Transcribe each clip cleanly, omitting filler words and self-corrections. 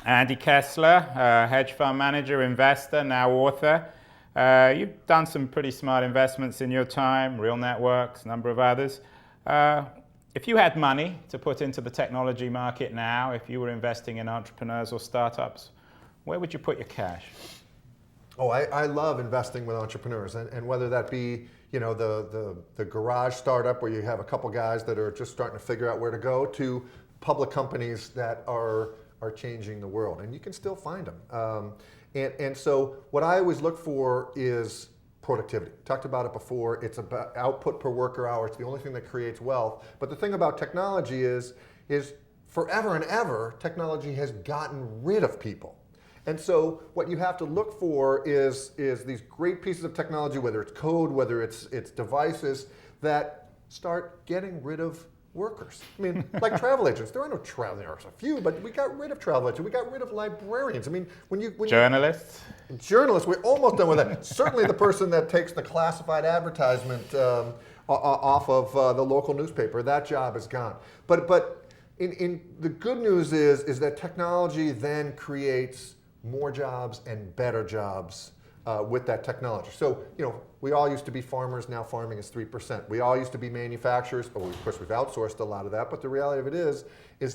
Andy Kessler, hedge fund manager, investor, now author. You've done some pretty smart investments in your time, Real Networks, a number of others. If you had money to put into the technology market now, if you were investing in entrepreneurs or startups, where would you put your cash? Oh, I love investing with entrepreneurs, and whether that be the garage startup where you have a couple guys that are just starting to figure out where to go, to public companies that are changing the world, and you can still find them. And so what I always look for is productivity. Talked about it before. It's about output per worker hour. It's the only thing that creates wealth. But the thing about technology is forever and ever, technology has gotten rid of people. And so what you have to look for is these great pieces of technology, whether it's code, whether it's devices, that start getting rid of workers. I mean, like travel agents. There are no travel agents. There are a few, but we got rid of travel agents. We got rid of librarians. I mean, when journalists? Journalists, we're almost done with that. Certainly the person that takes the classified advertisement off of the local newspaper, that job is gone. But in the good news is that technology then creates more jobs and better jobs with that technology. So, we all used to be farmers, now farming is 3%. We all used to be manufacturers, but of course we've outsourced a lot of that, but the reality of it is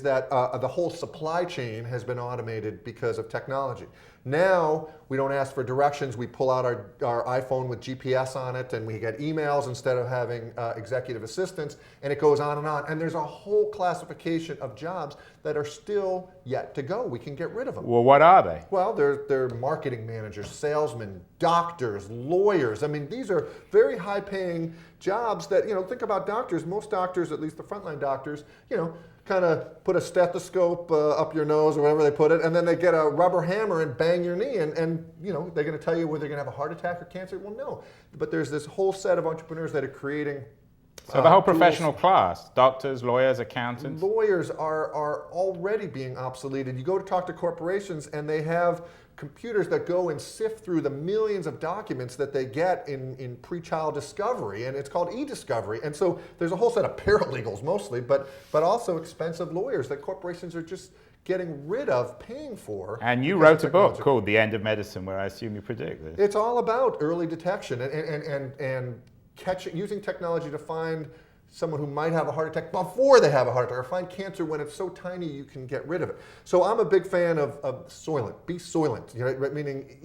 that the whole supply chain has been automated because of technology. Now, we don't ask for directions, we pull out our iPhone with GPS on it, and we get emails instead of having executive assistants, and it goes on. And there's a whole classification of jobs that are still yet to go. We can get rid of them. Well, what are they? Well, they're marketing managers, salesmen, doctors, lawyers. I mean, these are very high-paying jobs that, think about doctors. Most doctors, at least the frontline doctors, kind of put a stethoscope up your nose or wherever they put it, and then they get a rubber hammer and bang your knee, and they're going to tell you whether you're going to have a heart attack or cancer. Well, no. But there's this whole set of entrepreneurs that are creating so the whole professional class, doctors, lawyers, accountants? Lawyers are already being obsoleted. You go to talk to corporations, and they have computers that go and sift through the millions of documents that they get in pre-trial discovery, and it's called e-discovery. And so there's a whole set of paralegals mostly, but also expensive lawyers that corporations are just getting rid of paying for. And you wrote a book called The End of Medicine, where I assume you predict this. It's all about early detection and using technology to find someone who might have a heart attack before they have a heart attack, or find cancer when it's so tiny you can get rid of it. So I'm a big fan of Soylent. Be Soylent, meaning,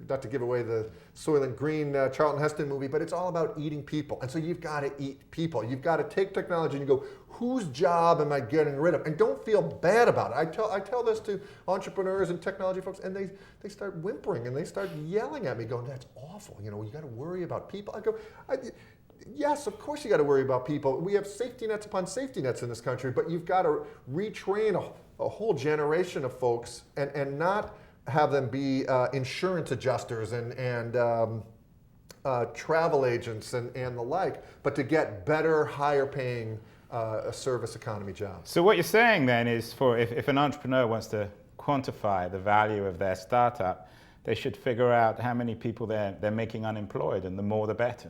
not to give away the Soylent Green Charlton Heston movie, but it's all about eating people. And so you've got to eat people. You've got to take technology and you go, whose job am I getting rid of? And don't feel bad about it. I tell this to entrepreneurs and technology folks, and they start whimpering and they start yelling at me going, that's awful. You got to worry about people. I go, yes, of course you got to worry about people. We have safety nets upon safety nets in this country, but you've got to retrain a whole generation of folks and not have them be insurance adjusters and travel agents and the like, but to get better, higher paying service economy jobs. So what you're saying then is if an entrepreneur wants to quantify the value of their startup, they should figure out how many people they're making unemployed, and the more the better.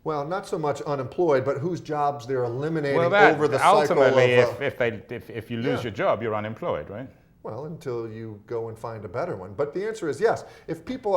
Well, not so much unemployed, but whose jobs they're eliminating over the cycle of... if you lose your job, you're unemployed, right? Well, until you go and find a better one. But the answer is yes. If people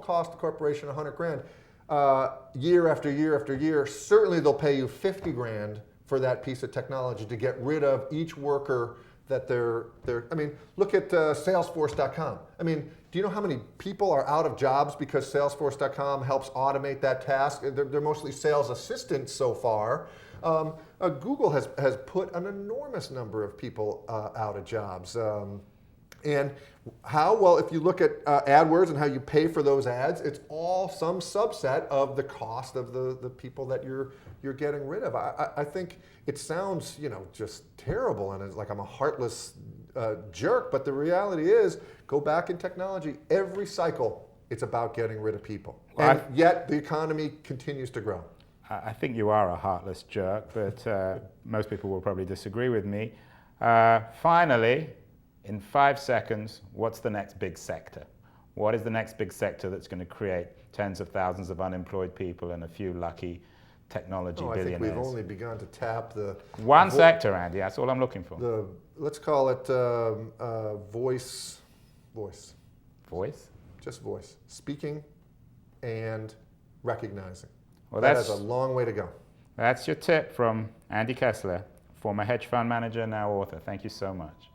cost the corporation $100,000 year after year after year, certainly they'll pay you $50,000 for that piece of technology to get rid of each worker that they're. I mean, look at Salesforce.com. I mean, do you know how many people are out of jobs because Salesforce.com helps automate that task? They're mostly sales assistants so far. Google has put an enormous number of people out of jobs. And how? Well, if you look at AdWords and how you pay for those ads, it's all some subset of the cost of the people that you're getting rid of. I think it sounds, just terrible, and it's like I'm a heartless jerk, but the reality is, go back in technology, every cycle, it's about getting rid of people. Well, and yet the economy continues to grow. I think you are a heartless jerk, but most people will probably disagree with me. Finally, in 5 seconds, what's the next big sector? What is the next big sector that's going to create tens of thousands of unemployed people and a few lucky technology No, I think billionaires. we've only begun to tap the One sector, Andy, that's all I'm looking for. let's call it voice, Voice? just voice, speaking and recognizing. Well, That has a long way to go. That's your tip from Andy Kessler, former hedge fund manager, now author. Thank you so much.